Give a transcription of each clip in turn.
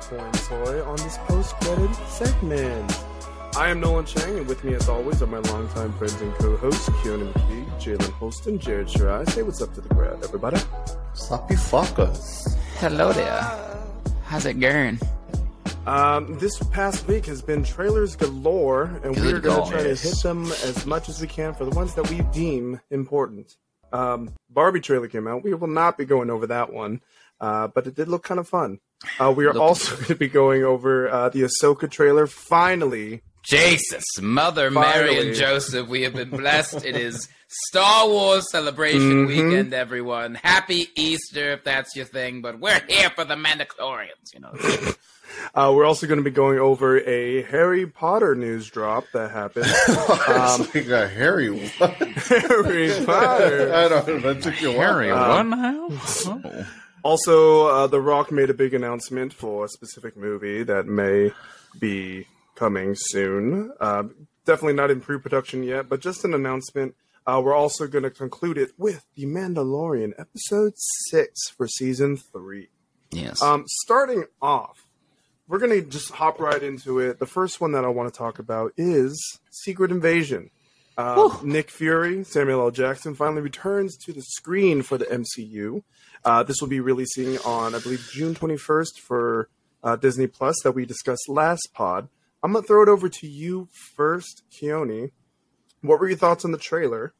Toy and Toy on this post-credit segment. I am Nolan Chang, and with me as always are my longtime friends and co-hosts, Keone McKee, Jalen Holston, Jared Shirai. Say what's up to the crowd, everybody. Sloppy fuckers. Hello there. How's it going? This past week has been trailers galore, and we're going to try to hit them as much as we can for the ones that we deem important. Barbie trailer came out. We will not be going over that one, but it did look kind of fun. We are also going to be going over the Ahsoka trailer. Finally. Jesus, Mother Mary and Joseph, we have been blessed. It is Star Wars Celebration Weekend, everyone. Happy Easter, if that's your thing, but we're here for the Mandalorians, you know. We're also going to be going over a Harry Potter news drop that happened. Like a Harry what? Harry Potter. I don't know. That took you a while. Harry, what now? Oh. Also, The Rock made a big announcement for a specific movie that may be coming soon. Definitely not in pre-production yet, but just an announcement. We're also going to conclude it with The Mandalorian, Episode 6 for Season 3. Yes. Starting off, we're going to just hop right into it. The first one that I want to talk about is Secret Invasion. Nick Fury, Samuel L. Jackson, finally returns to the screen for the MCU. This will be releasing on, I believe, June 21st for Disney Plus that we discussed last pod. I'm going to throw it over to you first, Keone. What were your thoughts on the trailer?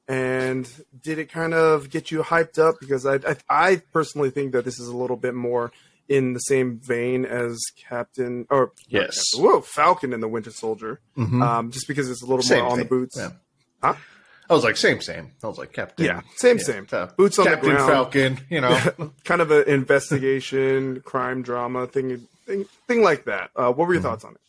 And did it kind of get you hyped up? Because I personally think that this is a little bit more in the same vein as Falcon and the Winter Soldier. Just because it's a little more on the boots. Yeah. Huh? I was like, same. I was like, Captain. Yeah, same. Boots on Captain the ground. Falcon, you know. Kind of an investigation, crime drama thing like that. What were your thoughts on it?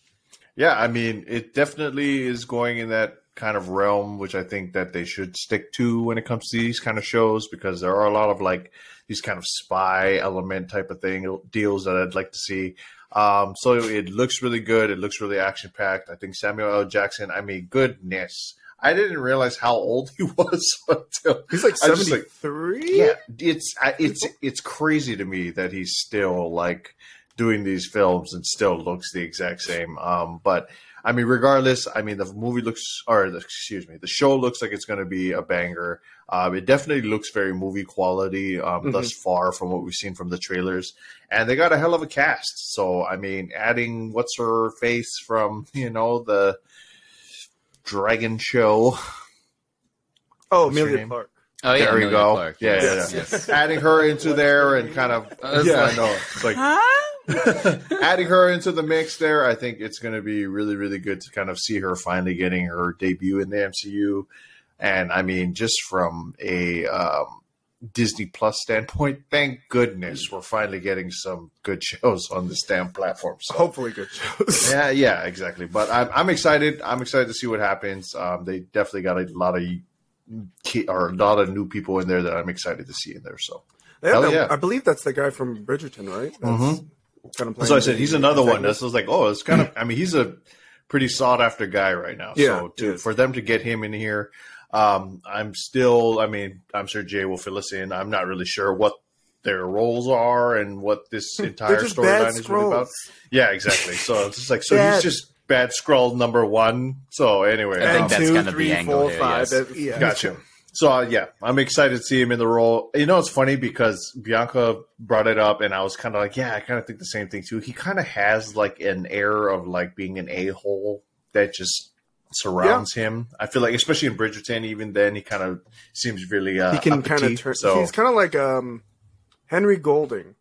Yeah, I mean, it definitely is going in that kind of realm, which I think that they should stick to when it comes to these kind of shows, because there are a lot of like these kind of spy element type of deals that I'd like to see. So it looks really good. It looks really action packed. I think Samuel L. Jackson, I mean, goodness. I didn't realize how old he was until he's like 73. Yeah, it's crazy to me that he's still like doing these films and still looks the exact same. But I mean, regardless, I mean, the show looks like it's going to be a banger. It definitely looks very movie quality thus far from what we've seen from the trailers, and they got a hell of a cast. So I mean, adding what's her face from the Dragon Show. Oh, Emilia Clarke. Oh yeah, there you go. Clarke. Yeah. Yes. Adding her into there and kind of I know it's like adding her into the mix there. I think it's going to be really, really good to kind of see her finally getting her debut in the MCU. And I mean, just from a Disney Plus standpoint, thank goodness we're finally getting some good shows on this damn platform. So, hopefully good shows. Yeah, exactly. But I'm excited. I'm excited to see what happens. They definitely got a lot of new people in there that I'm excited to see in there. So, I believe that's the guy from Bridgerton, right? That's kind of so I said he's another one. That's like, it's kind of. I mean, he's a pretty sought after guy right now. Yeah, so for them to get him in here. I'm still, I mean, I'm sure Jay will fill us in. I'm not really sure what their roles are and what this entire storyline is really about. Yeah, exactly. So it's just like, he's just bad Skrull number one. So anyway, I think that's kind of the angle here. Yes. Gotcha. So I'm excited to see him in the role. You know, it's funny because Bianca brought it up, and I was kind of like, I kind of think the same thing too. He kind of has like an air of like being an a-hole that just surrounds him. I feel like, especially in Bridgerton, even then he kind of seems really he can kind of turn. So he's kind of like Henry Golding,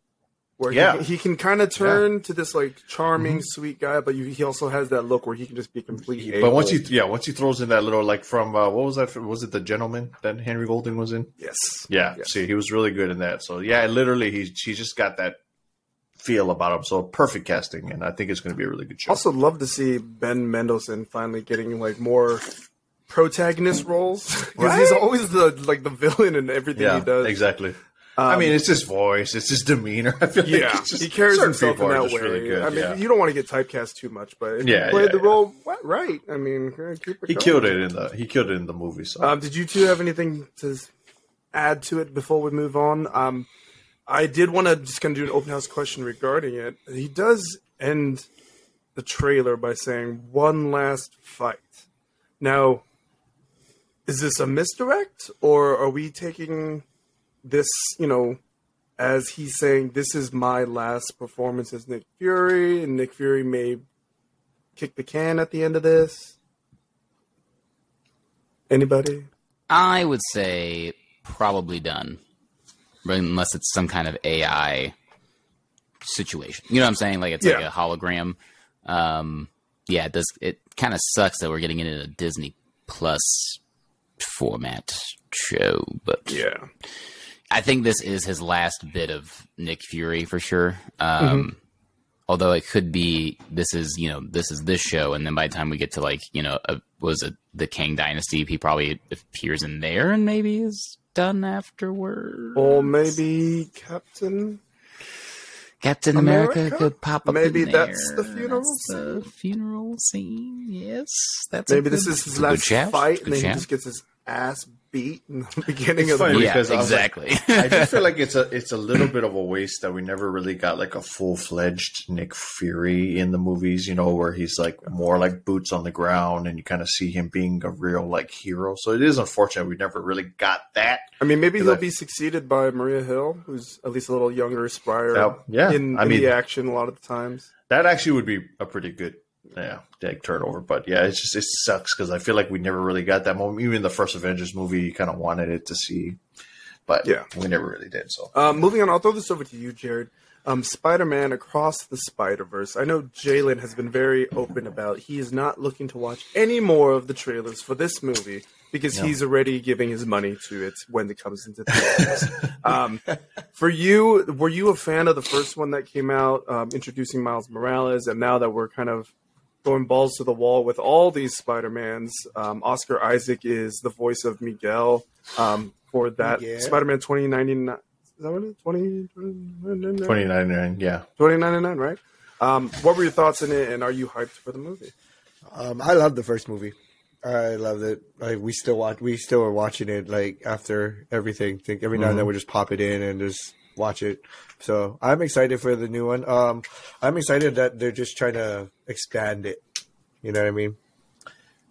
where he can kind of turn to this like charming, sweet guy, but he also has that look where he can just be completely. But once he throws in that little like from what was that? Was it The Gentleman that Henry Golding was in? Yes. Yeah. Yes. See, he was really good in that. So literally, he's just got that feel about him. So perfect casting, and I think it's going to be a really good show. Also, love to see Ben Mendelsohn finally getting like more protagonist roles, because he's always the villain in everything he does. Exactly. I mean, it's his voice, it's his demeanor. I feel like he carries himself in that way. Really good. I mean, you don't want to get typecast too much, but if he played the role right, I mean, keep it he killed it in the movie. So, did you two have anything to add to it before we move on? I did want to just kind of do an open house question regarding it. He does end the trailer by saying one last fight. Now, is this a misdirect, or are we taking this, as he's saying, this is my last performance as Nick Fury, and Nick Fury may kick the can at the end of this? Anybody? I would say probably done, unless it's some kind of AI situation. You know what I'm saying? Like it's like a hologram. It does. It kind of sucks that we're getting it in a Disney Plus format show, but yeah, I think this is his last bit of Nick Fury for sure. Although it could be this is this show, and then by the time we get to the Kang Dynasty, he probably appears in there and maybe is done afterwards. Or maybe Captain America could pop up. Maybe in there. that's the funeral scene. The funeral scene. Yes, that's maybe this is his last fight, and then he just gets his ass beat in the beginning of the movie. Yeah, exactly. I do feel like it's a little bit of a waste that we never really got like a full-fledged Nick Fury in the movies, where he's like more like boots on the ground and you kind of see him being a real like hero. So it is unfortunate we never really got that. I mean, maybe he'll be succeeded by Maria Hill, who's at least a little younger, spry in the action a lot of the times. That actually would be a pretty good turnover. But yeah, it sucks because I feel like we never really got that moment. Even the first Avengers movie, you kind of wanted it to see, but we never really did. So moving on, I'll throw this over to you, Jared. Spider-Man Across the Spider-Verse. I know Jalen has been very open about he is not looking to watch any more of the trailers for this movie because he's already giving his money to it when it comes into theaters. For you, were you a fan of the first one that came out, introducing Miles Morales, and now that we're kind of going balls to the wall with all these Spider-Mans, Oscar Isaac is the voice of Miguel for that Spider-Man 2099. Is that what it is? 2099, yeah. 2099, right? What were your thoughts in it, and are you hyped for the movie? I loved the first movie. I loved it. We still are watching it like after everything. Every now and then we just pop it in and just watch it. So I'm excited for the new one. I'm excited that they're just trying to expand it. You know what I mean?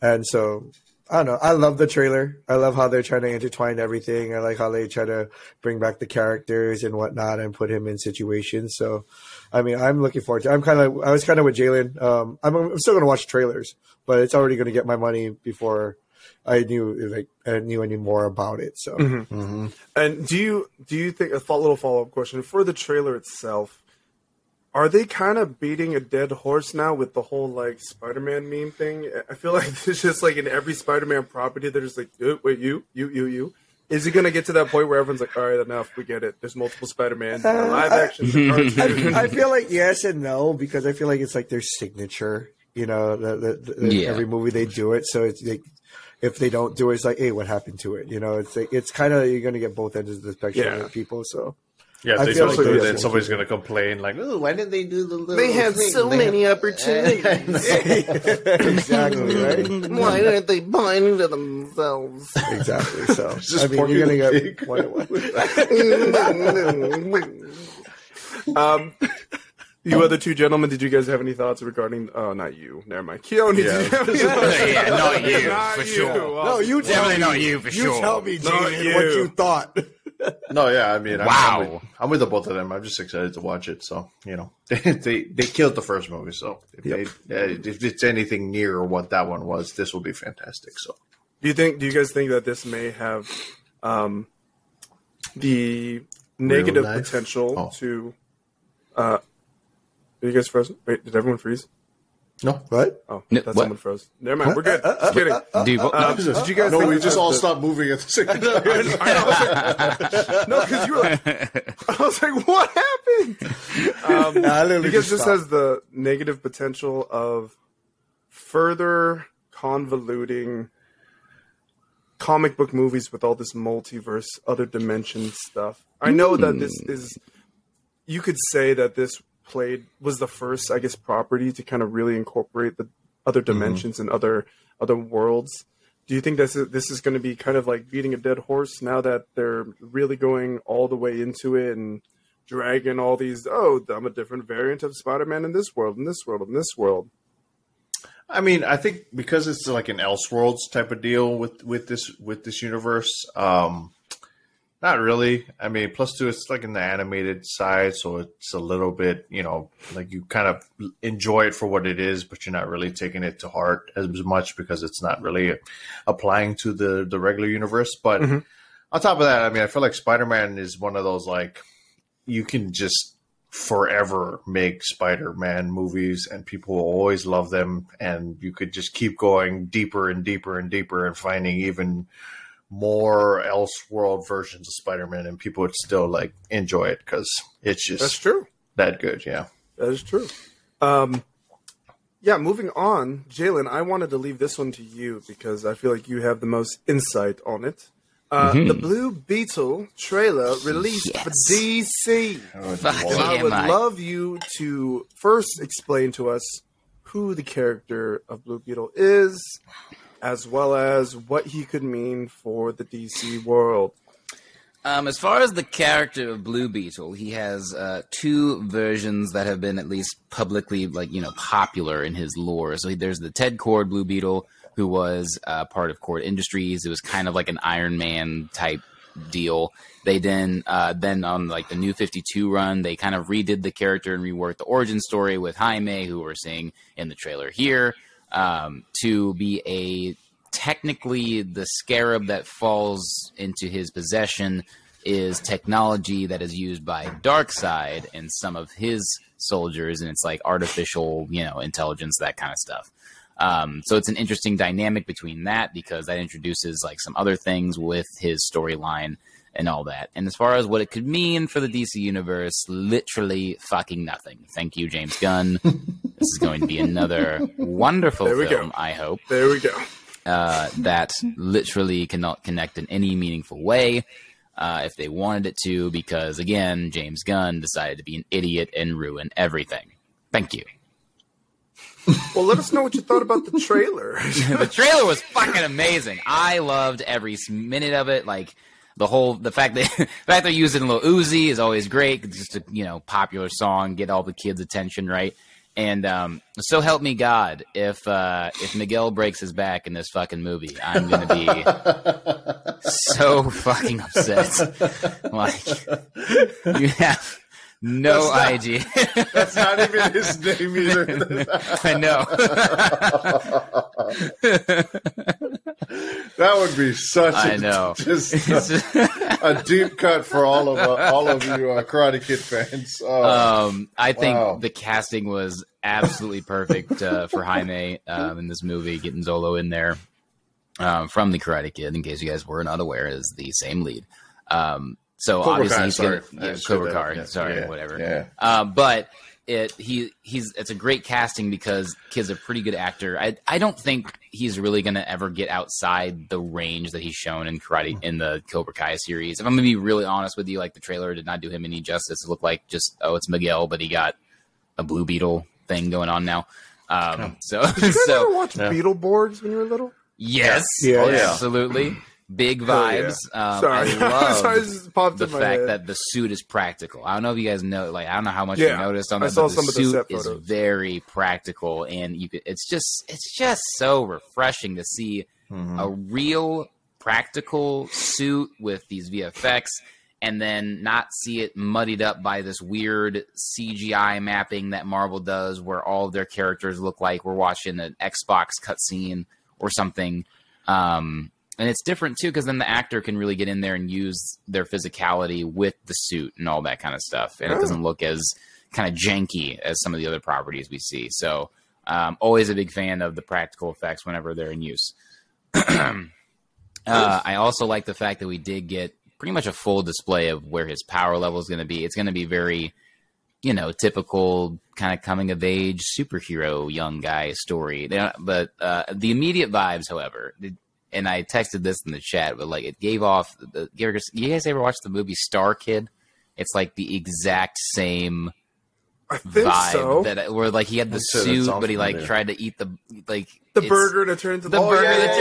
And so I don't know. I love the trailer. I love how they're trying to intertwine everything. I like how they try to bring back the characters and whatnot and put him in situations. So, I mean, I'm looking forward to it. I was kind of with Jalen. I'm still going to watch trailers, but it's already going to get my money before I knew any more about it. So, And do you think, a little follow-up question, for the trailer itself, are they kind of beating a dead horse now with the whole like Spider-Man meme thing? I feel like there's just like in every Spider-Man property, they're just like, wait, you. Is it going to get to that point where everyone's like, all right, enough, we get it. There's multiple Spider-Mans, live action. I feel like yes and no, because I feel like it's like their signature, every movie they do it. So it's like, if they don't do it, it's like, hey, what happened to it? It's like, it's kind of, you're going to get both ends of the spectrum with people. So. Yeah, if they don't do it, then somebody's going to complain like, oh, why didn't they do the little They had thing? so many opportunities. Exactly, right? Why aren't they buying to themselves? Exactly. So, I mean, you're going to get You other two gentlemen, did you guys have any thoughts regarding? Oh, not you. Never mind. Keone, did you have any thoughts? Not you, Not for you. sure. No, you Definitely not you, for sure. You tell me, Not Jaden, you. what you thought. No, yeah, I mean, Wow. I'm with the both of them. I'm just excited to watch it. So, they killed the first movie. So, if it's anything near what that one was, this will be fantastic. So, Do you guys think that this may have the negative potential to? Are you guys frozen? Wait, did everyone freeze? no, What? Oh, No, that's what? someone froze. Never mind. We're good. Just kidding. Dude, Did you guys? no, think we just that all the- stopped moving at the same time. No, because you were like, I was like, what happened? Because this has the negative potential of further convoluting comic book movies with all this multiverse, other dimension stuff. I know that this is, you could say that this was the first, I guess, property to kind of really incorporate the other dimensions and other worlds. Do you think this is going to be kind of like beating a dead horse now that they're really going all the way into it? And dragging all these. Oh, I'm a different variant of Spider-Man in this world, in this world, in this world. I mean, I think because it's like an Elseworlds type of deal with this universe. Not really. I mean, plus two, it's like in the animated side, so it's a little bit, like you kind of enjoy it for what it is, but you're not really taking it to heart as much because it's not really applying to the regular universe. But on top of that, I mean, I feel like Spider-Man is one of those, like, you can just forever make Spider-Man movies and people will always love them, and you could just keep going deeper and deeper and deeper and finding even more Elseworld versions of Spider-Man, and people would still like enjoy it because it's just that's true. That good, yeah. That is true. Yeah, moving on, Jalen, I wanted to leave this one to you because I feel like you have the most insight on it. The Blue Beetle trailer released for DC. I would love you to first explain to us who the character of Blue Beetle is, as well as what he could mean for the DC world. As far as the character of Blue Beetle, he has two versions that have been at least publicly, popular in his lore. So there's the Ted Kord Blue Beetle, who was part of Kord Industries. It was kind of like an Iron Man type deal. They then on like the New 52 run, they kind of redid the character and reworked the origin story with Jaime, who we're seeing in the trailer here. To be technically the scarab that falls into his possession is technology that is used by Darkseid and some of his soldiers, and it's like artificial, intelligence, that kind of stuff. So it's an interesting dynamic between that because that introduces like some other things with his storyline and all that. And as far as what it could mean for the DC universe, literally fucking nothing. Thank you, James Gunn. This is going to be another wonderful film, I hope. There we go. That literally cannot connect in any meaningful way if they wanted it to, because, again, James Gunn decided to be an idiot and ruin everything. Thank you. Well, let us know what you thought about the trailer. The trailer was fucking amazing. I loved every minute of it. Like, the fact that they're using Lil Uzi is always great. It's just a popular song, get all the kids' attention, right? And so help me God, if Miguel breaks his back in this fucking movie, I'm gonna be so fucking upset. Like, you have no idea. That's not even his name either. I know. That would be such a deep cut for all of you Karate Kid fans. I think the casting was absolutely perfect for Jaime in this movie, getting Zolo in there from the Karate Kid, in case you guys were not aware, is the same lead. So Cobra obviously Kai, he's Cobra Kai, whatever. Yeah. But it's a great casting because kid's a pretty good actor. I don't think he's really going to ever get outside the range that he's shown in in the Cobra Kai series. If I'm going to be really honest with you, like, the trailer did not do him any justice. It looked like just, it's Miguel, but he got a Blue Beetle thing going on now. So did you ever watch Beetleborgs when you were little? Yes, absolutely. Big vibes. Sorry. I love just popped the in my fact head. that the suit is practical. I don't know if you guys know, like, I don't know how much you noticed on that, saw but the some of the suit set is photos. very practical, and it's just so refreshing to see a real practical suit with these VFX, and then not see it muddied up by this weird CGI mapping that Marvel does, where all of their characters look like we're watching an Xbox cutscene or something. And it's different, too, because then the actor can really get in there and use their physicality with the suit and all that kind of stuff. And it doesn't look as kind of janky as some of the other properties we see. So always a big fan of the practical effects whenever they're in use. I also like the fact that we did get pretty much a full display of where his power level is going to be. It's going to be very, typical kind of coming-of-age superhero young guy story. But the immediate vibes, however... And I texted this in the chat, but like it gave off. You guys ever watch the movie Star Kid? It's like the exact same vibe so. where like he had the suit, but he like tried to eat the like the burger that turns into the burger that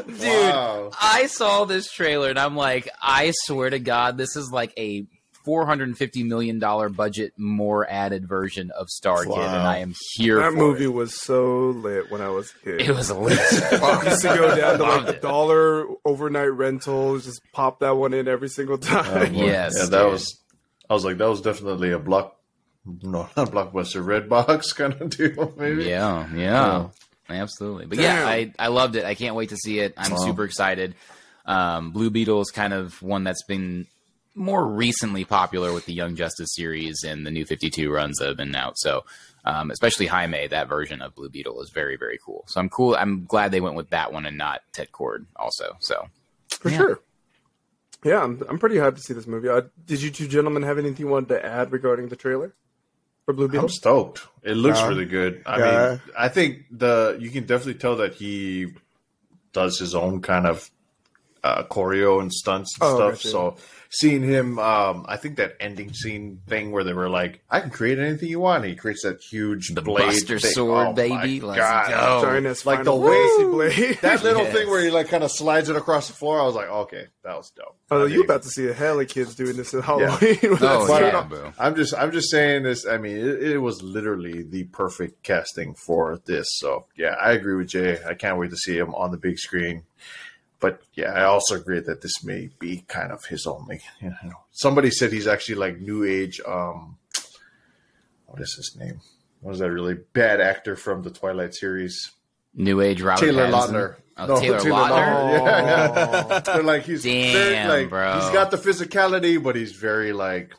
turns into Dude, wow. I saw this trailer and I'm like, I swear to God, this is like a $450 million budget, more added version of Starkid, and I am here. That for movie it. Was so lit when I was a kid. It was lit. I used to go down to like $1 overnight rental, just pop that one in every single time. Yes, yeah, that was. I was like, that was definitely a not blockbuster, Redbox kind of deal, maybe. Yeah, absolutely. But yeah, I loved it. I can't wait to see it. I'm super excited. Blue Beetle is kind of one that's been more recently popular with the Young Justice series and the New 52 runs that have been out. So, especially Jaime, that version of Blue Beetle is very, very cool. So I'm glad they went with that one and not Ted Cord also. So for sure. Yeah, I'm pretty hyped to see this movie. Did you two gentlemen have anything you wanted to add regarding the trailer for Blue Beetle? I'm stoked. It looks really good. I mean, I think you can definitely tell that he does his own kind of choreo and stunts and stuff. Gotcha. So seeing him, I think that ending scene thing where they were like, I can create anything you want. He creates that huge blade Buster thing. Sword, baby. My God. Like the way blade. that little thing where he like kind of slides it across the floor. I was like, okay, that was dope. Oh, you about to see a hell of kids doing this at Halloween. Bro. I'm just saying this. I mean, it was literally the perfect casting for this. So yeah, I agree with Jay. I can't wait to see him on the big screen. But yeah, I also agree that this may be kind of his only. You know, somebody said he's actually like new age. What is his name? What was that really bad actor from the Twilight series? New age Robert Taylor Pattinson. Lautner. Oh, Taylor Lautner. Yeah. They're like he's bro. He's got the physicality, but he's very like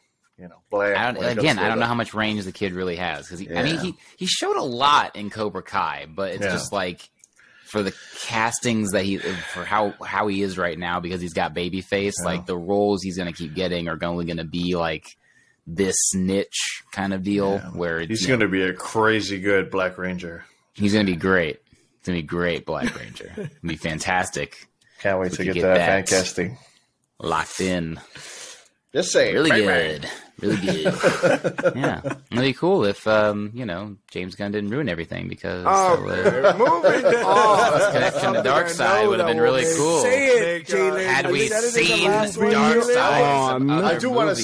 bland. I don't know how much range the kid really has because I mean he showed a lot in Cobra Kai, but it's just like. For the castings that for how he is right now, because he's got baby face, like the roles he's going to keep getting are only going to be like this niche kind of deal where he's going to be a crazy good Black Ranger. He's going to be great. It's going to be great Black Ranger. It's going to be fantastic. Can't wait to get that fan casting locked in. Just say really good. Really good. Yeah. It'd be cool if, James Gunn didn't ruin everything because moving on. Connection to Dark Side would have been really cool. Say it, Jalen. Had we seen Dark Side. I do want to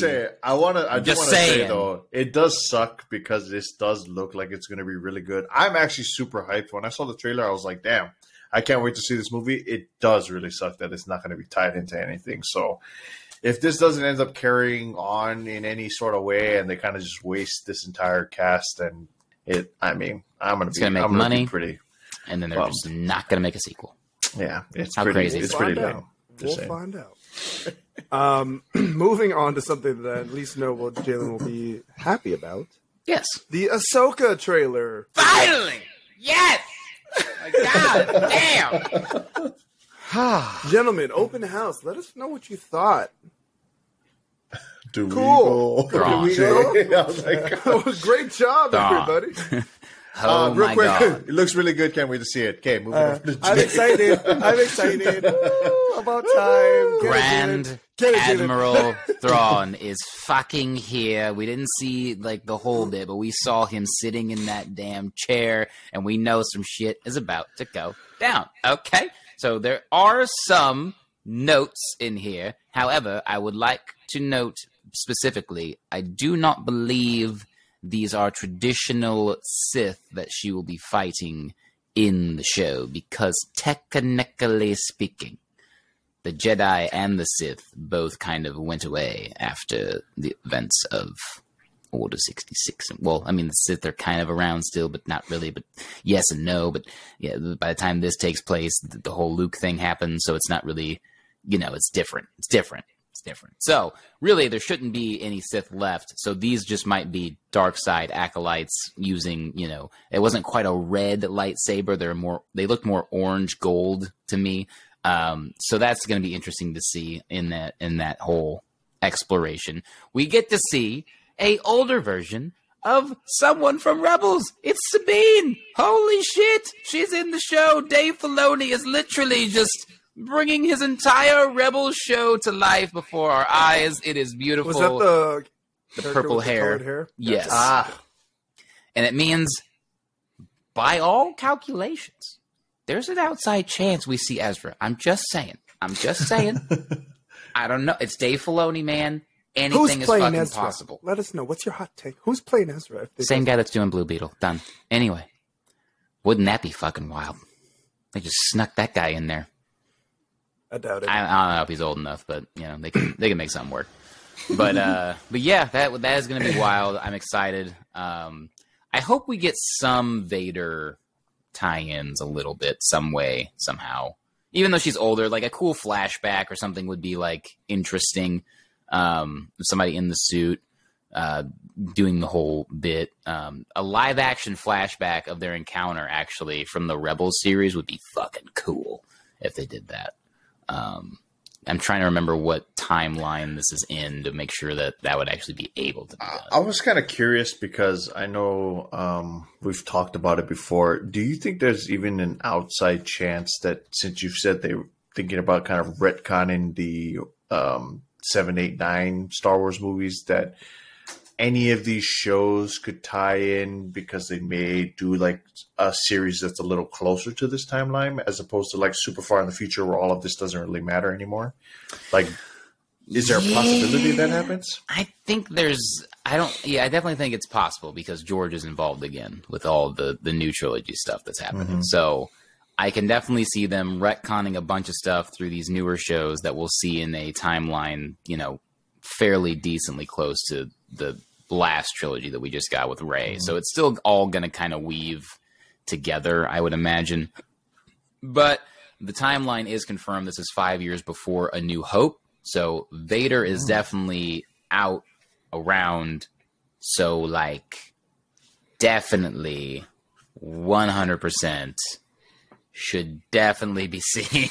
say, though, it does suck because this does look like it's going to be really good. I'm actually super hyped. When I saw the trailer, I was like, damn, I can't wait to see this movie. It does really suck that it's not going to be tied into anything. So, if this doesn't end up carrying on in any sort of way and they kind of just waste this entire cast, then I'm going to make money, be pretty and then they're just not going to make a sequel. Yeah, it's how pretty crazy. It's pretty lame. We'll find out. Moving on to something that at least Jalen will be happy about. Yes, the Ahsoka trailer. Finally, yes. My God, damn. Gentlemen, open house. Let us know what you thought. Cool. We go? Great job, everybody. Real quick, God. It looks really good. Can't wait to see it. Okay, moving on. I'm excited. About time. Grand Admiral Thrawn is fucking here. We didn't see like the whole bit, but we saw him sitting in that damn chair, and we know some shit is about to go down. Okay, so there are some notes in here. However, I would like to note specifically, I do not believe these are traditional Sith that she will be fighting in the show, because technically speaking, the Jedi and the Sith both kind of went away after the events of Order 66. Well, I mean, the Sith are kind of around still, but not really, but yes and no. But yeah, by the time this takes place, the whole Luke thing happens, so it's not really, it's different. It's different. So really, there shouldn't be any Sith left. So these just might be dark side acolytes using, it wasn't quite a red lightsaber. They looked more orange gold to me. So that's going to be interesting to see in that whole exploration. We get to see a older version of someone from Rebels. It's Sabine. Holy shit. She's in the show. Dave Filoni is literally just bringing his entire Rebels show to life before our eyes. It is beautiful. Was that the purple hair? Hair? Yes. Ah. And it means by all calculations, there's an outside chance we see Ezra. I'm just saying. I don't know. It's Dave Filoni, man. Anything is fucking Ezra? possible. Let us know. What's your hot take? Who's playing Ezra? Same guy that's doing Blue Beetle. Done. Anyway, wouldn't that be fucking wild? They just snuck that guy in there. I doubt it. I don't know if he's old enough, but they can make something work. But yeah, that is going to be wild. I'm excited. I hope we get some Vader tie-ins a little bit, some way, somehow. Even though she's older, like a cool flashback or something would be like interesting. Somebody in the suit doing the whole bit. A live-action flashback of their encounter, actually, from the Rebels series would be fucking cool if they did that. I'm trying to remember what timeline this is in to make sure that would actually be able to be done. I was kind of curious because I know we've talked about it before. Do you think there's even an outside chance that, since you've said they were thinking about kind of retconning the 7, 8, 9 Star Wars movies, that any of these shows could tie in because they may do like a series that's a little closer to this timeline as opposed to like super far in the future where all of this doesn't really matter anymore? Like, is there a possibility that happens? I think I definitely think it's possible because George is involved again with all the new trilogy stuff that's happening. Mm-hmm. So I can definitely see them retconning a bunch of stuff through these newer shows that we'll see in a timeline, fairly decently close to the last trilogy that we just got with Rey. Mm-hmm. So it's still all going to kind of weave together, I would imagine. But the timeline is confirmed. This is 5 years before A New Hope. So Vader is definitely out around. So like definitely 100% should definitely be seeing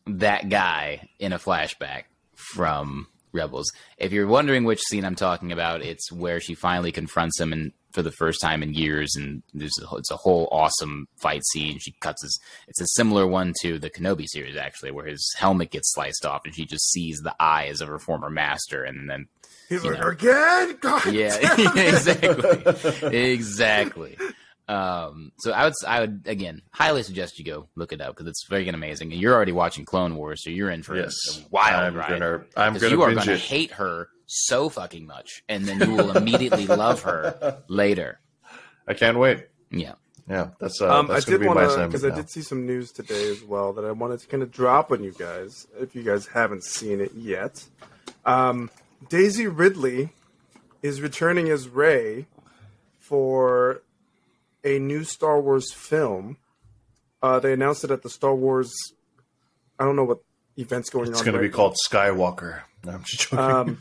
that guy in a flashback from Rebels. If you're wondering which scene I'm talking about, it's where she finally confronts him for the first time in years, and it's a whole awesome fight scene. She cuts it's a similar one to the Kenobi series, actually, where his helmet gets sliced off and she just sees the eyes of her former master, and then he's like, again? God yeah, exactly. So I would again highly suggest you go look it up because it's very amazing. And you're already watching Clone Wars, so you're in for a wild ride. You are gonna hate her so fucking much, and then you will immediately love her later. I can't wait. Yeah. That's I did want to, because I did see some news today as well that I wanted to kind of drop on you guys if you guys haven't seen it yet. Daisy Ridley is returning as Rey for a new Star Wars film. They announced it at the Star Wars, I don't know what event's going on. It's going to be called Skywalker. No, I'm just joking.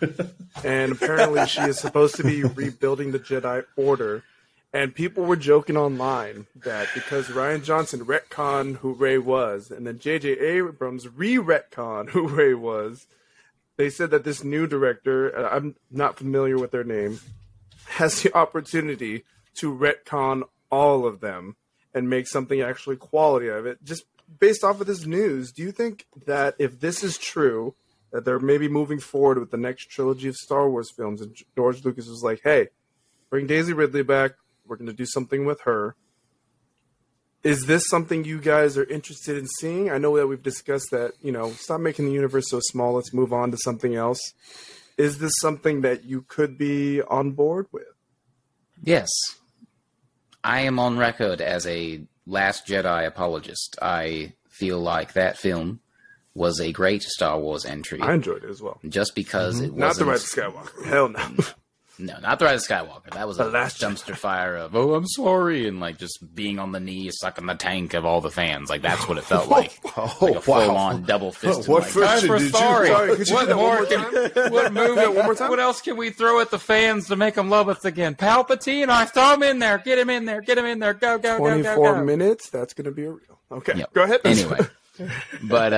And apparently she is supposed to be rebuilding the Jedi Order. And people were joking online that because Rian Johnson retconned who Rey was, and then J.J. Abrams re-retconned who Rey was, they said that this new director, I'm not familiar with their name, has the opportunity to retcon all of them and make something actually quality out of it. Just based off of this news, do you think that if this is true, that they're maybe moving forward with the next trilogy of Star Wars films, and George Lucas was like, hey, bring Daisy Ridley back, we're going to do something with her. Is this something you guys are interested in seeing? I know that we've discussed that, stop making the universe so small, let's move on to something else. Is this something that you could be on board with? Yes. I am on record as a Last Jedi apologist. I feel like that film was a great Star Wars entry. I enjoyed it as well. Just because it wasn't... Not The Rise of Skywalker. Hell no. No, not The Rise of Skywalker. That was a dumpster fire of, oh, I'm sorry, and like just being on the knee, sucking the tank of all the fans. Like that's what it felt like. Like a full-on double-fisted. What version did sorry. What more? What movie? One more time? What else can we throw at the fans to make them love us again? Palpatine, I throw him in there. Get him in there. Get him in there. Go, go, go, go, go. 24 minutes. That's going to be a real. Okay, yep. Go ahead. Anyway, but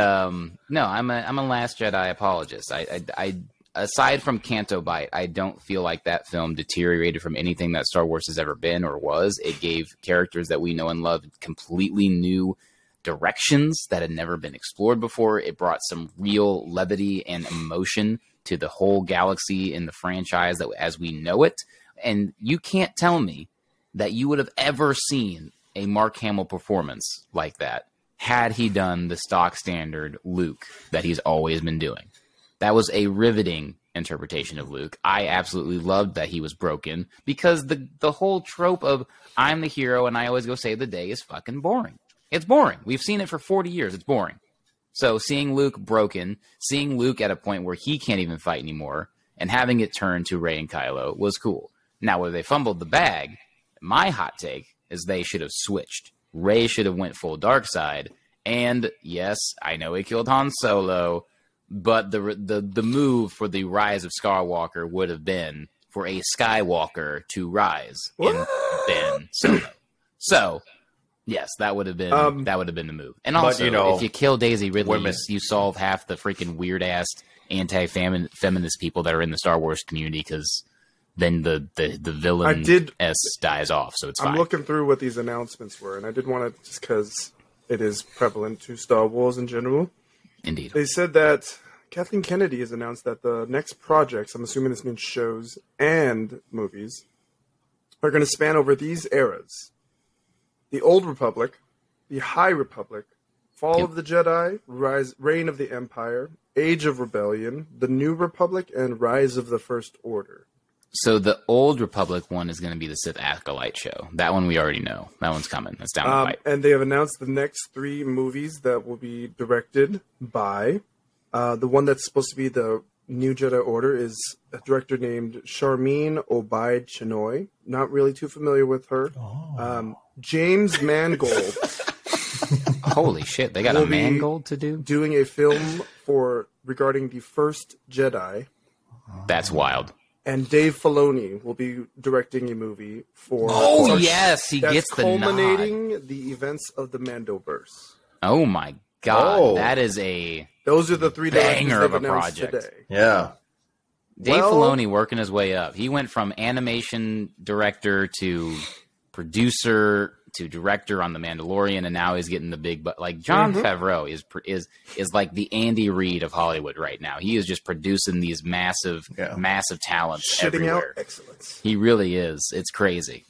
no, I'm a Last Jedi apologist. I aside from Canto Bight, I don't feel like that film deteriorated from anything that Star Wars has ever been or was. It gave characters that we know and love completely new directions that had never been explored before. It brought some real levity and emotion to the whole galaxy in the franchise that as we know it. And you can't tell me that you would have ever seen a Mark Hamill performance like that had he done the stock standard Luke that he's always been doing. That was a riveting interpretation of Luke. I absolutely loved that he was broken, because the whole trope of I'm the hero and I always go save the day is fucking boring. It's boring. We've seen it for 40 years. It's boring. So seeing Luke broken, seeing Luke at a point where he can't even fight anymore, and having it turn to Rey and Kylo was cool. Now, where they fumbled the bag, my hot take is they should have switched. Rey should have went full dark side. And yes, I know he killed Han Solo, but the move for the rise of Skywalker would have been for a Skywalker to rise in Ben Solo. So, yes, that would have been the move. And also, if you kill Daisy Ridley, you solve half the freaking weird ass anti-feminist people that are in the Star Wars community, because then the villain dies off. So it's fine. I'm looking through what these announcements were, and I did want to, just because it is prevalent to Star Wars in general. Indeed. They said that Kathleen Kennedy has announced that the next projects, I'm assuming this means shows and movies, are going to span over these eras: the Old Republic, the High Republic, Fall of the Jedi, Reign of the Empire, Age of Rebellion, the New Republic, and Rise of the First Order. So the Old Republic one is going to be the Sith Acolyte show. That one we already know. That one's coming. That's down the pipe. And they have announced the next 3 movies that will be directed by... the one that's supposed to be the New Jedi Order is a director named Sharmeen Obaid Chinoy. Not really too familiar with her. James Mangold. Holy shit, they got a Mangold to do? Doing a film regarding the First Jedi. That's wild. And Dave Filoni will be directing a movie for... Oh, yes, he gets the nod. Culminating the events of the Mandoverse. Oh, my God. That is a... Those are the 3 banger of a project. Today. Yeah. Dave Filoni working his way up. He went from animation director to producer to director on The Mandalorian, and now he's getting the big... But like Jon Favreau is like the Andy Reid of Hollywood right now. He is just producing these massive talents everywhere. Out excellence. He really is. It's crazy.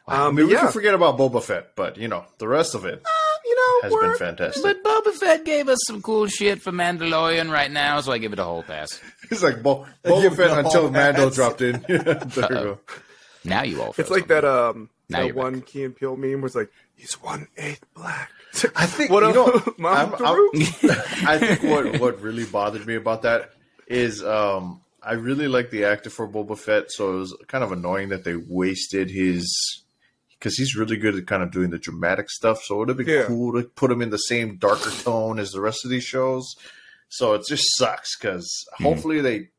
Wow. We can forget about Boba Fett, but the rest of it has been fantastic. But Boba Fett gave us some cool shit for Mandalorian right now, so I give it a whole pass. It's like Boba Fett until Mando dropped in. There you go. Now you all feel it's like that one Key and Peele meme was like, he's 1/8 black. I think I think what really bothered me about that is I really like the actor for Boba Fett, so it was kind of annoying that they wasted his, because he's really good at kind of doing the dramatic stuff. So it would have been cool to put him in the same darker tone as the rest of these shows. So it just sucks, because hopefully they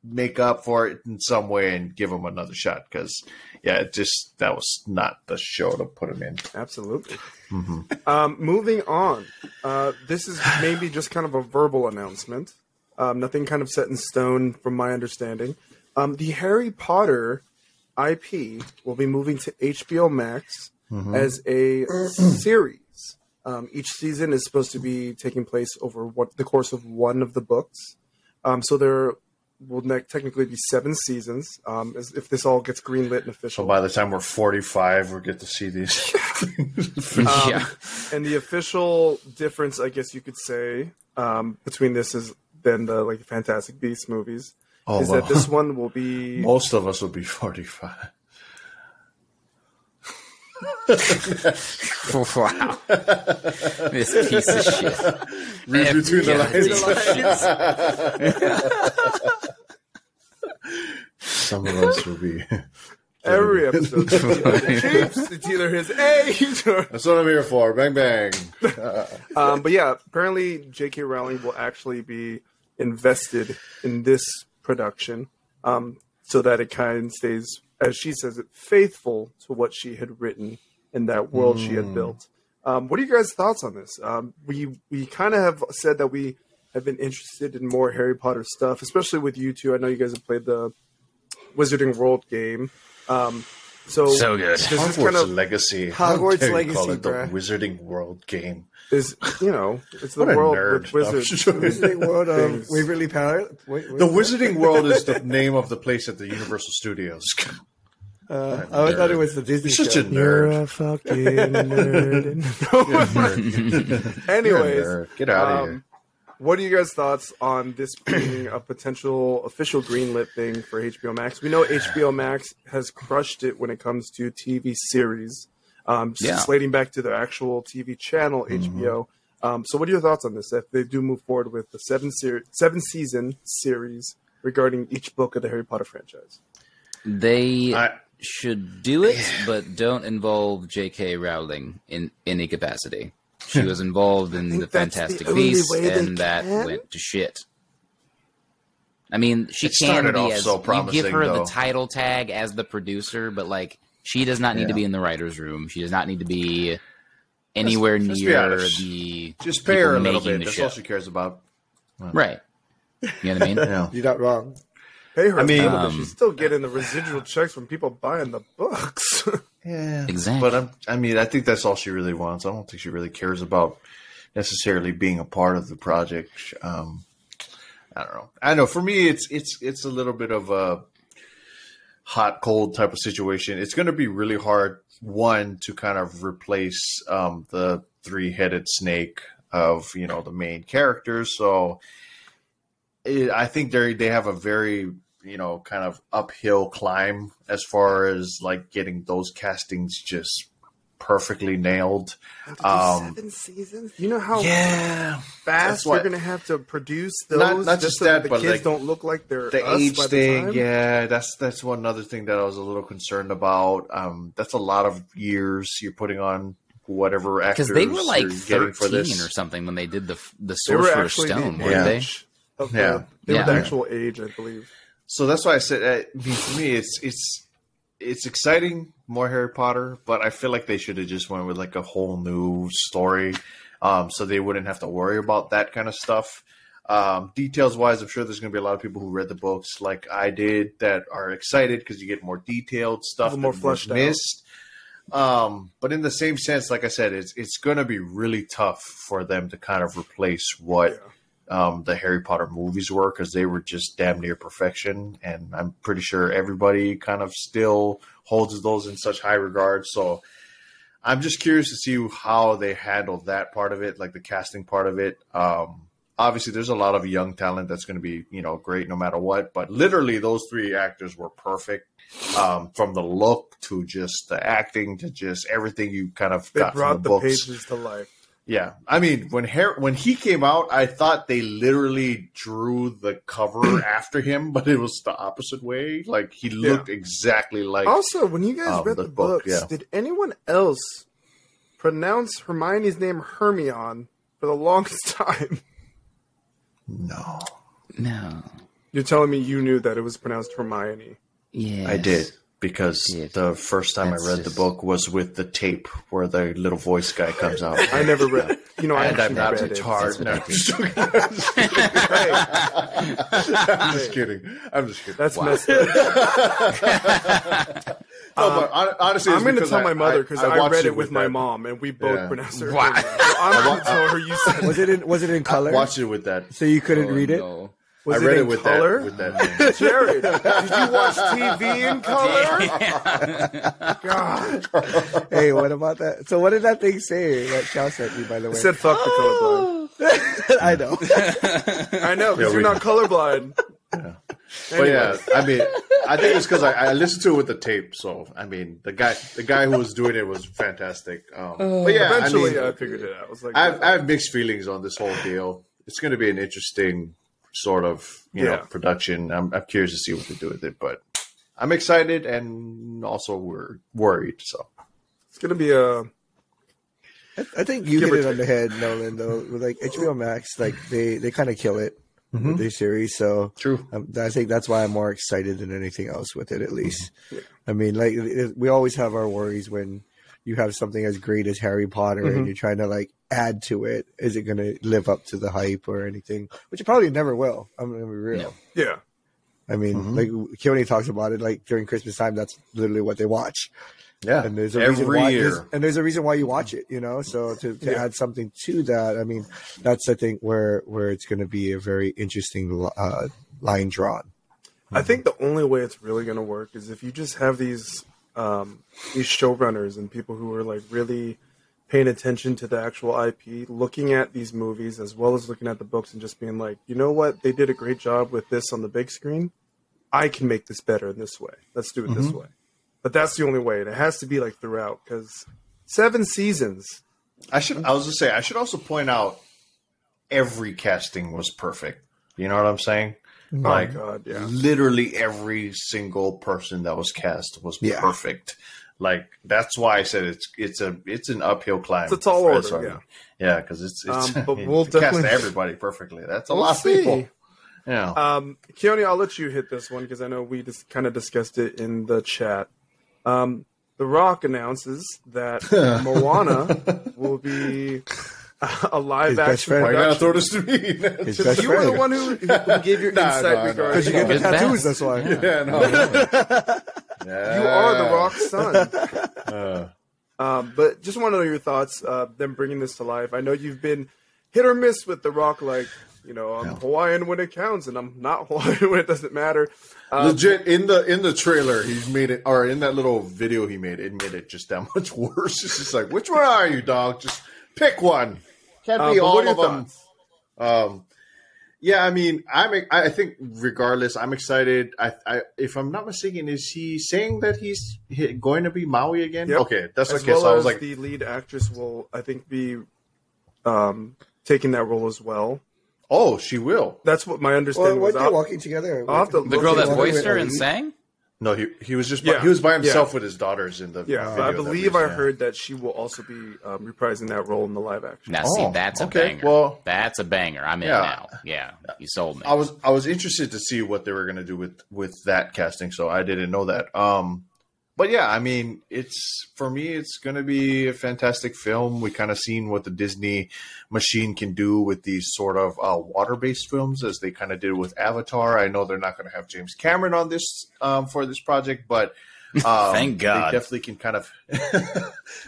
make up for it in some way and give him another shot, because that was not the show to put him in. Absolutely. Moving on, this is maybe just kind of a verbal announcement, nothing kind of set in stone from my understanding. The Harry Potter IP will be moving to HBO Max as a series. Each season is supposed to be taking place over the course of one of the books. So there will technically be 7 seasons, if this all gets greenlit and official. So by the time we're 45, we'll get to see these. And the official difference, I guess you could say, between this is then the Fantastic Beasts movies, is that this one will be... Most of us will be 45. Wow. This piece of shit. Read between the lines. Some of us will be... Every episode. It's either his age or... That's what I'm here for. Bang, bang. But yeah, apparently JK Rowling will actually be invested in this production, so that it kind of stays, as she says it, faithful to what she had written in that world she had built. What are you guys' thoughts on this? We kind of have said that we have been interested in more Harry Potter stuff, especially with you two. I know you guys have played the Wizarding World game. So good. Hogwarts Legacy. Hogwarts Legacy, call it the Wizarding World game. It's the world with wizards. Wizarding World of Waverly Power. The Wizarding World is the name of the place at the Universal Studios. I thought it was the Disney You're such show. a nerd. You're a fucking nerd. Anyways, Get out of here. what are you guys' thoughts on this being a potential official greenlit thing for HBO Max? We know HBO Max has crushed it when it comes to TV series, slating back to their actual TV channel, HBO. So what are your thoughts on this, if they do move forward with the seven-season series regarding each book of the Harry Potter franchise? They should do it, but don't involve JK Rowling in any capacity. She was involved in the Fantastic Beasts, and that went to shit. I mean, she can be as you give her the title tag as the producer, but like she does not need to be in the writer's room. She does not need to be anywhere near the just pay her a little bit. That's all she cares about, right? You know what I mean? You're not wrong. Pay her. I mean, but she's still getting the residual checks from people buying the books. Yeah, exactly. But I think that's all she really wants. I don't think she really cares about necessarily being a part of the project. I don't know. I know for me, it's a little bit of a hot cold type of situation. It's going to be really hard, one, to kind of replace the three-headed snake of the main characters. So I think they have a very kind of uphill climb as far as like getting those castings just perfectly nailed. 7 seasons. You know how fast you're going to have to produce those. Not just that, the but kids like, don't look like they're the us age by thing. The time. Yeah, that's one other thing that I was a little concerned about. That's a lot of years you're putting on whatever actors. Because they were like 13 for this. or something when they did the Sorcerer's Stone, weren't they? They were the actual age, I believe. So that's why I said, for me, it's exciting, more Harry Potter, but I feel like they should have just went with like a whole new story, so they wouldn't have to worry about that kind of stuff. Details wise, I'm sure there's going to be a lot of people who read the books like I did that are excited because you get more detailed stuff, more fleshed missed. But in the same sense, like I said, it's going to be really tough for them to kind of replace what. The Harry Potter movies were, because they were just damn near perfection, and I'm pretty sure everybody kind of still holds those in such high regard. So I'm just curious to see how they handle that part of it, like the casting part of it. Obviously, there's a lot of young talent that's going to be great no matter what, but literally those three actors were perfect, from the look to just the acting to just everything you kind of got from the books. Pages to life. Yeah, I mean, when he came out, I thought they literally drew the cover after him, but it was the opposite way. Like, he looked exactly like. Also, when you guys read the books, did anyone else pronounce Hermione's name Hermione for the longest time? No. You're telling me you knew that it was pronounced Hermione? Yeah, I did. Because the first time I read the book was with the tape where the little voice guy comes out. I never read. I'm not retarded. I'm just kidding. That's messed up. But honestly, I'm going to tell my mother because I read it with my mom, and we both pronounced her. Wow. So I'm going to tell her you said. Was it in color? I watched it with that. So you couldn't read it? No. Was I read it it with color? that. Jared, did you watch TV in color? God. Hey, what about that? So what did that thing say that Chow sent me, by the way? It said fuck the colorblind. I know. I know, because you're not colorblind. Yeah. But yeah, I mean, I think it's because I listened to it with the tape. So I mean, the guy who was doing it was fantastic. But yeah, eventually I figured it out. I was like, I have mixed feelings on this whole deal. It's going to be an interesting sort of production. I'm curious to see what they do with it, but I'm excited and also we're worried. So it's going to be a. I think you hit it on the head, Nolan. Though, with like HBO Max, like they kind of kill it with their series. So true. I think that's why I'm more excited than anything else with it. At least, I mean, like we always have our worries when you have something as great as Harry Potter and you're trying to like add to it. Is it going to live up to the hype or anything? Which it probably never will. I'm going to be real. No. Yeah. I mean, like Keone talks about it, like during Christmas time, that's literally what they watch. Yeah, and there's a reason why you watch it, So to add something to that, I mean, that's I think where it's going to be a very interesting line drawn. I think the only way it's really going to work is if you just have these these showrunners and people who are like really paying attention to the actual IP, looking at these movies as well as looking at the books and just being like, you know what, they did a great job with this on the big screen. I can make this better in this way. Let's do it this way. But that's the only way. And it has to be like throughout, because 7 seasons. I should also point out every casting was perfect. You know what I'm saying? Like, God, yeah. Literally every single person that was cast was perfect. Like, that's why I said it's an uphill climb. It's a tall order, yeah, because it's but we'll cast everybody perfectly. That's a lot of people. Yeah. Keone, I'll let you hit this one because I know we just kind of discussed it in the chat. The Rock announces that Moana will be a live action. Why you gotta throw this to me? His best You friend. were the one who gave your insight regarding. Because you gave the tattoos, that's why. Yeah, no. You are the Rock's son. But just want to know your thoughts. Them bringing this to life. I know you've been hit or miss with the Rock. Like, you know, I'm Hawaiian when it counts, and I'm not Hawaiian when it doesn't matter. Legit, in the trailer, he's made it, or in that little video he made, it made it just that much worse. It's just like, which one are you, dog? Just pick one. Can't be all of them. Yeah, I mean, I think regardless, I'm excited. I if I'm not mistaken, is he saying that he's going to be Maui again? Yep. Okay, that's as okay. well So I was as like, the lead actress will, I think, be taking that role as well. oh, she will. That's what my understanding Well, was. weren't they walking together? I'll have to The look girl at that it. voiced her and sang? No, he was just Yeah. he was by himself Yeah. with his daughters in the Yeah, video but I that believe we- I heard that she will also be reprising that role in the live action. Now, Oh, see, that's a okay. banger. Well, that's a banger. I'm in yeah. now. Yeah, you sold me. I was interested to see what they were going to do with that casting, so I didn't know that. But yeah, I mean, for me, it's going to be a fantastic film. We kind of seen what the Disney machine can do with these sort of water-based films, as they kind of did with Avatar. I know they're not going to have James Cameron on this for this project, but Thank God. they definitely can kind of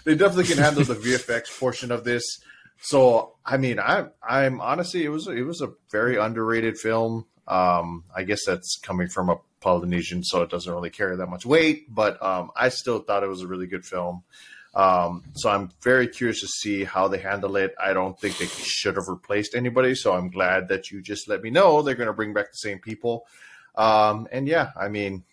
they definitely can handle the VFX portion of this. So, I mean, I'm honestly, it was a very underrated film. I guess that's coming from a Polynesian, so it doesn't really carry that much weight, but I still thought it was a really good film. So I'm very curious to see how they handle it. I don't think they should have replaced anybody, so I'm glad that you just let me know they're going to bring back the same people. And yeah, I mean,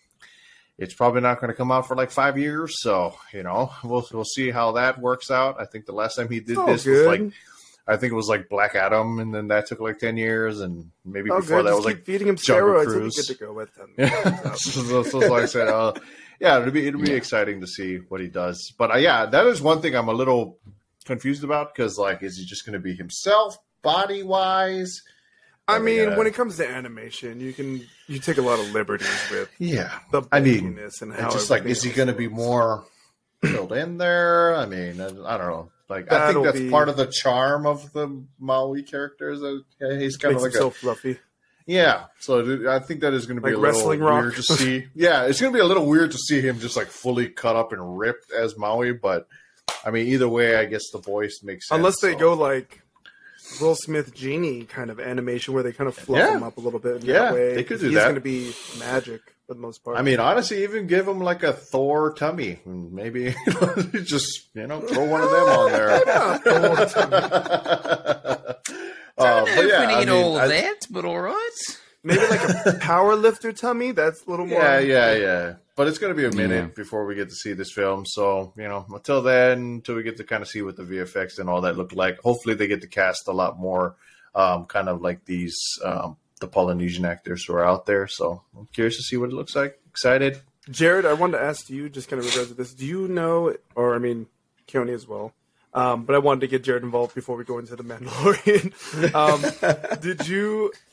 it's probably not going to come out for like 5 years, so you know, we'll see how that works out. I think the last time he did this was like, I think it was like Black Adam, and then that took like 10 years, and maybe before that was like feeding him Jungle steroids. Cruise. He'll get to go with them. Yeah. so like I said, yeah, it'll be exciting to see what he does. But yeah, that is one thing I'm a little confused about, because like, is he just going to be himself body wise? I mean, when it comes to animation, you take a lot of liberties with the bulkiness and how just like, is he going to be more filled in there? I mean, I don't know. Like, I think that's part of the charm of the Maui characters. He's kind of like so fluffy. Yeah, so I think that is going to be like a little weird to see. Yeah, it's going to be a little weird to see him just like fully cut up and ripped as Maui. But I mean, either way, I guess the voice makes sense. Unless they go like Will Smith Genie kind of animation where they kind of fluff him up a little bit. That way, they could do he's that. He's going to be magic for the most part. I mean, honestly, even give him like a Thor tummy. Maybe just, throw one of them on there. But yeah, we need all of that, but all right. Maybe like a power lifter tummy. That's a little more. Yeah. But it's going to be a minute before we get to see this film. So, until then, until we get to kind of see what the VFX and all that look like, hopefully they get to cast a lot more kind of like these, the Polynesian actors who are out there. So I'm curious to see what it looks like. Excited. Jared, I wanted to ask you, just kind of regards to this. Do you know, or I mean, Keone as well, but I wanted to get Jared involved before we go into the Mandalorian.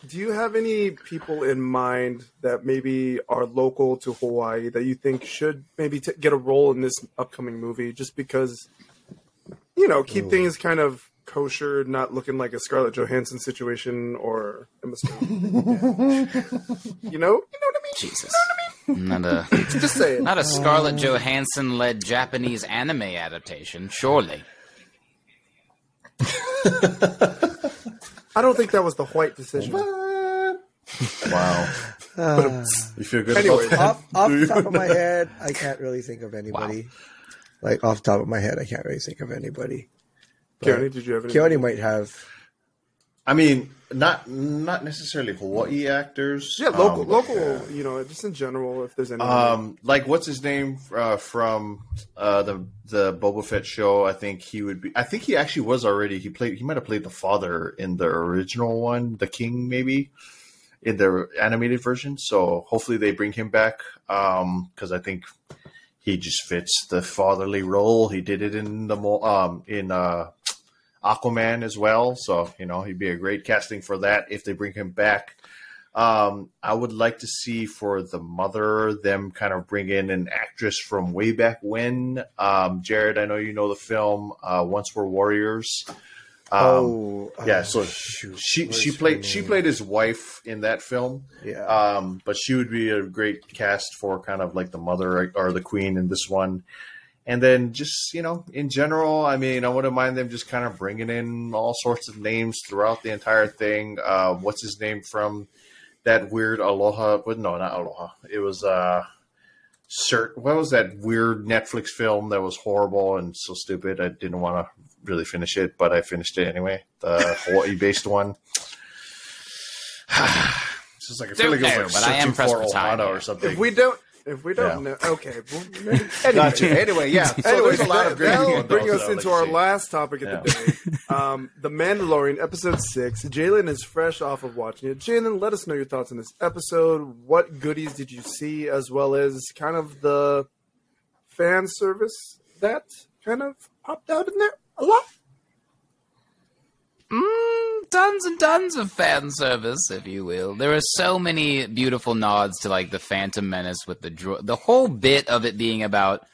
Do you have any people in mind that maybe are local to Hawaii that you think should maybe get a role in this upcoming movie, just because, keep things kind of kosher, not looking like a Scarlett Johansson situation or Emma Stone? You know what I mean? Jesus. You know what I mean? Just saying. Not a Scarlett Johansson-led Japanese anime adaptation, surely. I don't think that was the white decision. Wow. You feel good Anyway, about that? Off the top of my head, I can't really think of anybody. Wow. Like, off the top of my head, I can't really think of anybody. Keone, did you have any? Keone might have. I mean, not necessarily Hawaii actors. Yeah, local. You know, just in general, if there's any. Like what's his name from the Boba Fett show? I think he would be. I think he actually was already. He might have played the father in the original one, the king, maybe in the animated version. So hopefully they bring him back because I think he just fits the fatherly role. He did it in the Aquaman as well, so you know he'd be a great casting for that if they bring him back. I would like to see for the mother them kind of bring in an actress from way back when. Jared, I know you know the film Once Were Warriors. Yeah, so she played his wife in that film. Yeah, but she would be a great cast for kind of like the mother or the queen in this one. And then just, you know, in general, I mean, I wouldn't mind them just kind of bringing in all sorts of names throughout the entire thing. What's his name from that weird Aloha? But no, not Aloha. It was what was that weird Netflix film that was horrible and so stupid? I didn't want to really finish it, but I finished it anyway. The Hawaii-based one. It's just like I feel like it was like but I am pressed for time or something. If we don't know, okay. Well, anyway, yeah. So there's a lot of great that'll people bring us I'd into like our to see. last topic of the day. The Mandalorian, episode 6. Jalen is fresh off of watching it. Jalen, let us know your thoughts on this episode. What goodies did you see, as well as kind of the fan service that kind of popped out in there a lot? Tons and tons of fan service, if you will. There are so many beautiful nods to like the Phantom Menace with the whole bit of it being about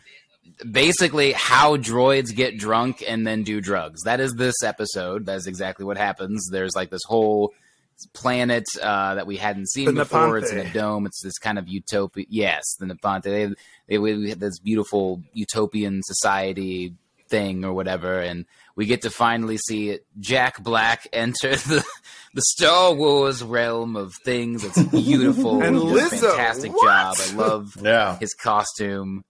basically how droids get drunk and then do drugs. That is this episode. That is exactly what happens. There's like this whole planet that we hadn't seen before. It's in a dome. It's this kind of utopia. Yes, the Nepante. They had this beautiful utopian society thing or whatever, and we get to finally see Jack Black enter the Star Wars realm of things. It's beautiful. And he does a Lizzo, fantastic job. I love his costume.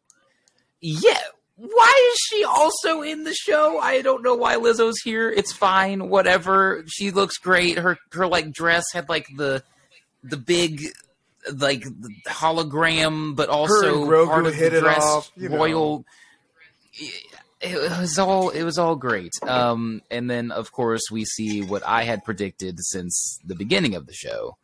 Yeah. Why is she also in the show? I don't know why Lizzo's here. It's fine. Whatever. She looks great. Her like dress had like the big like the hologram, but also part of the dress off, royal. It was all great. And then, of course, we see what I had predicted since the beginning of the show.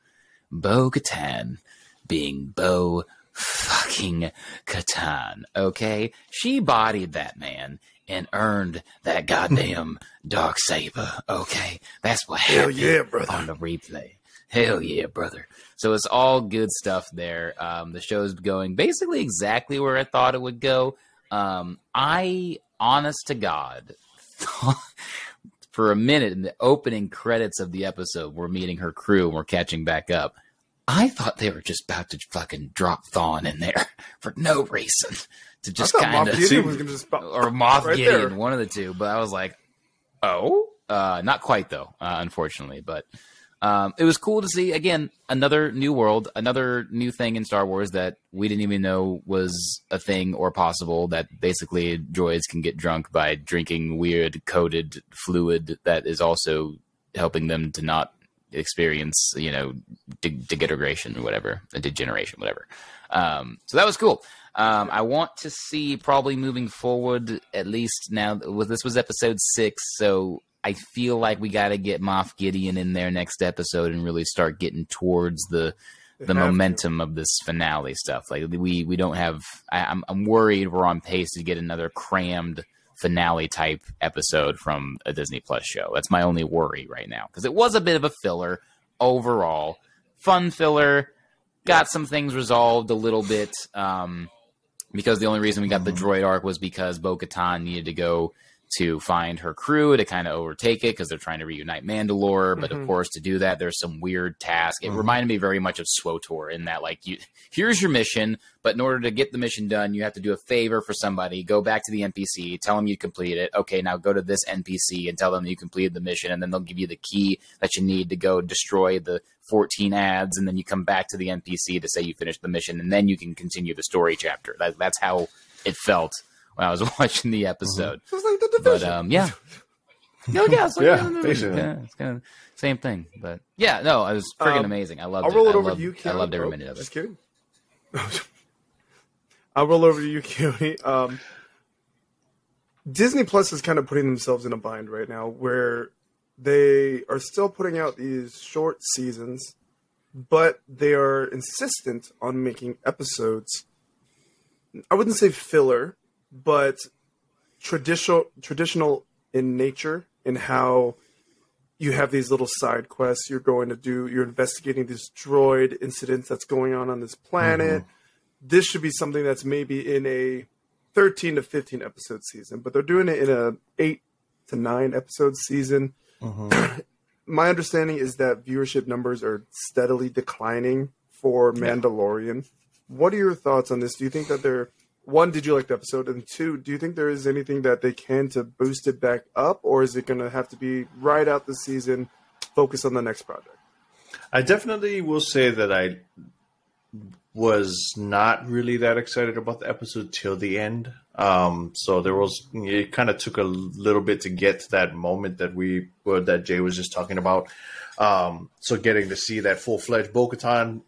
Bo-Katan being Bo-fucking-Katan, okay? She bodied that man and earned that goddamn Darksaber, okay? That's what happened. Hell yeah, brother. On the replay. Hell yeah, brother. So it's all good stuff there. The show's going basically exactly where I thought it would go. Honest to God, for a minute in the opening credits of the episode, we're meeting her crew and we're catching back up. I thought they were just about to fucking drop Thawne in there for no reason. To just kind of... Or Moff Gideon, one of the two. But I was like, oh? Not quite, though, unfortunately. But it was cool to see, again, another new world, another new thing in Star Wars that we didn't even know was a thing or possible, that basically droids can get drunk by drinking weird coded fluid that is also helping them to not experience, you know, degeneration or whatever, a degeneration, whatever. So that was cool. I want to see probably moving forward, at least now, this was episode 6, so I feel like we got to get Moff Gideon in there next episode and really start getting towards the momentum of this finale stuff. Like we don't have. I'm worried we're on pace to get another crammed finale type episode from a Disney Plus show. That's my only worry right now, because it was a bit of a filler overall, fun filler. Got some things resolved a little bit. Because the only reason we got the droid arc was because Bo-Katan needed to go to find her crew to kind of overtake it because they're trying to reunite Mandalore. But of course, to do that, there's some weird task. It reminded me very much of SWTOR in that, like, here's your mission, but in order to get the mission done, you have to do a favor for somebody. Go back to the NPC, tell them you completed it. Okay, now go to this NPC and tell them you completed the mission, and then they'll give you the key that you need to go destroy the 14 ads, and then you come back to the NPC to say you finished the mission, and then you can continue the story chapter. That's how it felt when I was watching the episode. It was like The Division. But yeah. No, yeah, it's like, basically. yeah, it's kind of same thing. But yeah, no, it was freaking amazing. I loved it. I'll roll it over to you, I loved every Keone. minute of it. Just kidding. I'll roll over to you, Keone. Disney Plus is kind of putting themselves in a bind right now where they are still putting out these short seasons, but they are insistent on making episodes. I wouldn't say filler, but traditional in nature, in how you have these little side quests you're going to do. You're investigating this droid incident that's going on this planet. This should be something that's maybe in a 13 to 15 episode season, but they're doing it in a 8 to 9 episode season. My understanding is that viewership numbers are steadily declining for Mandalorian. What are your thoughts on this? Do you think that they're... One, did you like the episode? And two, do you think there is anything that they can to boost it back up? Or is it going to have to be right out the season, focus on the next project? I definitely will say that I was not really that excited about the episode till the end. So it kind of took a little bit to get to that moment that Jay was just talking about. So getting to see that full-fledged Bo-Katan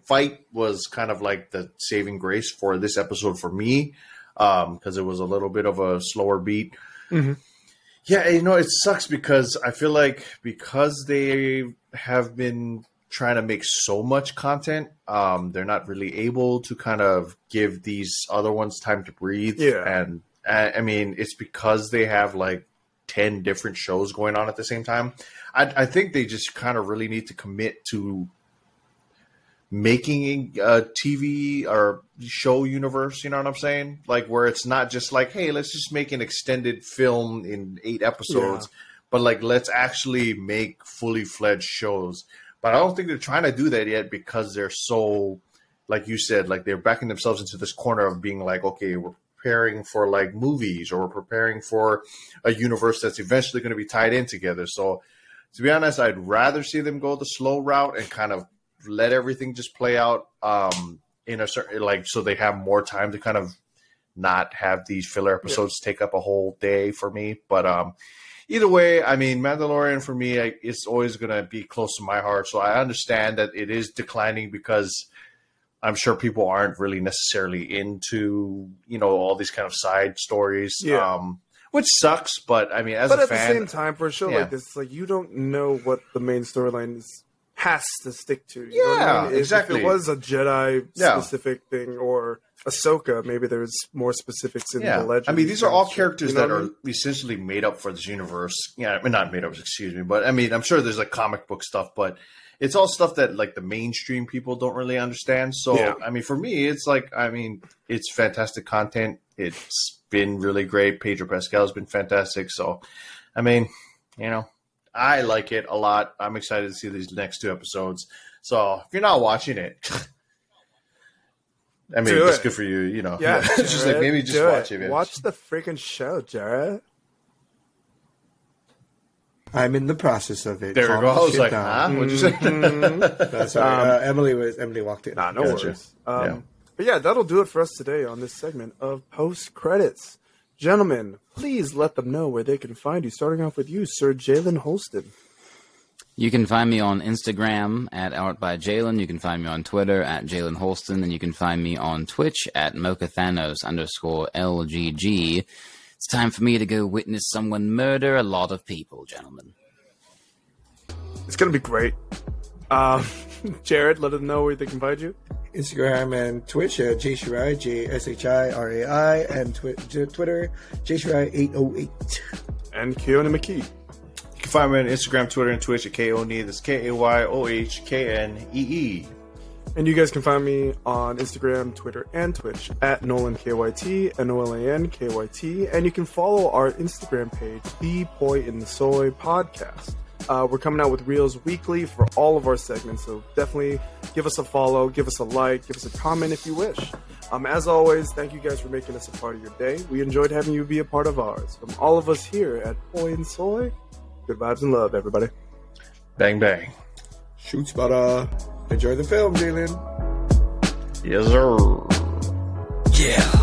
fight was kind of like the saving grace for this episode for me, because it was a little bit of a slower beat. Yeah, it sucks because I feel like because they have been trying to make so much content, they're not really able to kind of give these other ones time to breathe. And I mean, it's because they have like 10 different shows going on at the same time. I think they just kind of really need to commit to making a TV or show universe, you know what I'm saying? Like, where it's not just like, hey, let's just make an extended film in 8 episodes, but like, let's actually make fully fledged shows. But I don't think they're trying to do that yet because they're so, like you said, like they're backing themselves into this corner of being like, okay, we're preparing for like movies, or we're preparing for a universe that's eventually going to be tied in together. So to be honest, I'd rather see them go the slow route and kind of let everything just play out in a certain, like, so they have more time to kind of not have these filler episodes take up a whole day for me. But either way, I mean, Mandalorian for me, it's always going to be close to my heart. So I understand that it is declining because I'm sure people aren't really necessarily into, all these kind of side stories, which sucks. But I mean, as a fan, at the same time, for a show like this, like, you don't know what the main storyline has to stick to. You know what I mean? Exactly. If it was a Jedi specific thing, or Ahsoka, maybe there's more specifics in the legend. I mean, these are all characters that are essentially made up for this universe. Yeah, I mean, not made up, excuse me. But I mean, I'm sure there's like comic book stuff, but it's all stuff that like the mainstream people don't really understand. So, I mean, for me, it's like, I mean, it's fantastic content. It's been really great. Pedro Pascal has been fantastic. So, I mean, I like it a lot. I'm excited to see these next 2 episodes. So if you're not watching it, I mean, it's good for you, Yeah, it's just like, maybe just watch it. Watch the freaking show, Jared. I'm in the process of it. There we go. I was like, huh? What'd you say? That's right. Emily walked in. Nah, no worries. But yeah, that'll do it for us today on this segment of Post Credits. Gentlemen, please let them know where they can find you. Starting off with you, Sir Jalen Holston. You can find me on Instagram at OutByJalen. You can find me on Twitter at Jalen Holston. And you can find me on Twitch at MochaThanos_LGG. It's time for me to go witness someone murder a lot of people, gentlemen. It's going to be great. Jared, let them know where they can find you. Instagram and Twitch at JShirai, JShirai, and Twitter, JShirai808. And Keone McKee. You can find me on Instagram, Twitter, and Twitch at KONE. That's KAYOHKNEE. And you guys can find me on Instagram, Twitter, and Twitch at NolanKYT, NOLANKYT. And you can follow our Instagram page, The Poi in the Soy Podcast. We're coming out with Reels weekly for all of our segments, so definitely give us a follow, give us a like, give us a comment if you wish. As always, thank you guys for making us a part of your day. We enjoyed having you be a part of ours. From all of us here at Poi and Soy, good vibes and love, everybody. Bang, bang. Shoots, but enjoy the film, Jalen. Yes, sir. Yeah.